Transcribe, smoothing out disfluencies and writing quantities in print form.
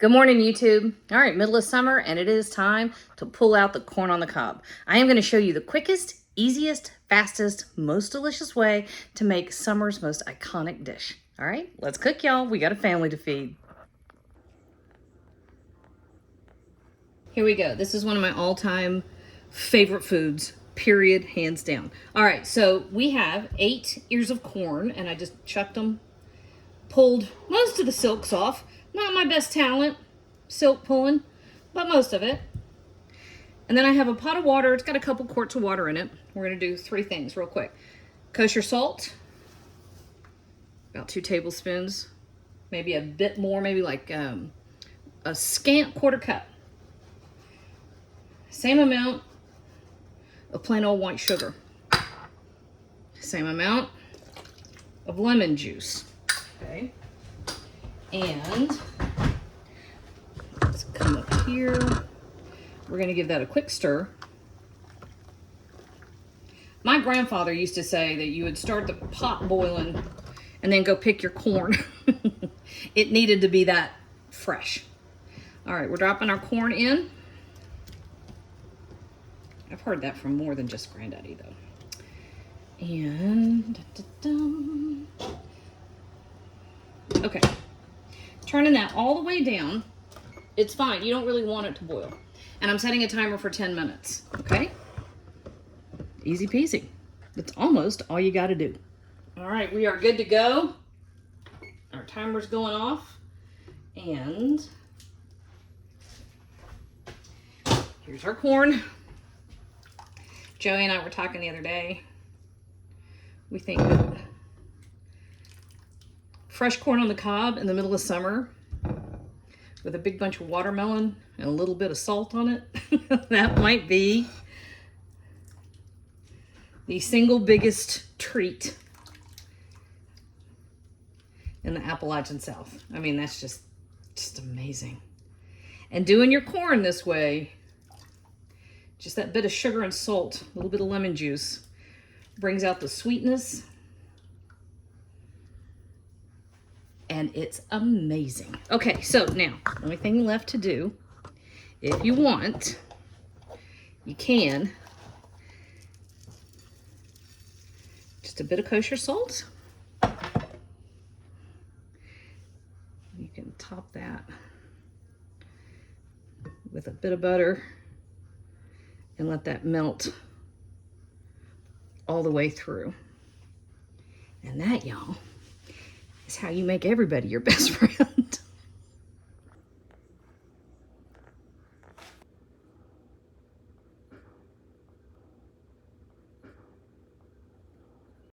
Good morning, YouTube. All right, middle of summer, and it is time to pull out the corn on the cob. I am going to show you the quickest, easiest, fastest, most delicious way to make summer's most iconic dish. All right, let's cook, y'all. We got a family to feed. Here we go. This is one of my all-time favorite foods, period, hands down. All right, so we have 8 ears of corn, and I just chucked them, pulled most of the silks off. Not my best talent, silk pulling, but most of it. And then I have a pot of water. It's got a couple quarts of water in it. We're gonna do 3 things real quick. Kosher salt, about 2 tablespoons, maybe a bit more, maybe like a scant quarter cup. Same amount of plain old white sugar. Same amount of lemon juice, okay? And let's come up here. We're gonna give that a quick stir. My grandfather used to say that you would start the pot boiling and then go pick your corn. It needed to be that fresh. All right, we're dropping our corn in. I've heard that from more than just Granddaddy though. And okay. Turning that all the way down. It's fine. You don't really want it to boil. And I'm setting a timer for 10 minutes, okay? Easy peasy. That's almost all you got to do. All right, we are good to go. Our timer's going off. And here's our corn. Joey and I were talking the other day. We think that fresh corn on the cob in the middle of summer with a big bunch of watermelon and a little bit of salt on it, that might be the single biggest treat in the Appalachian South. I mean, that's just amazing. And doing your corn this way, just that bit of sugar and salt, a little bit of lemon juice, brings out the sweetness. And it's amazing. Okay, so now, the only thing left to do, if you want, you can, just a bit of kosher salt. You can top that with a bit of butter and let that melt all the way through. And that, y'all, is how you make everybody your best friend.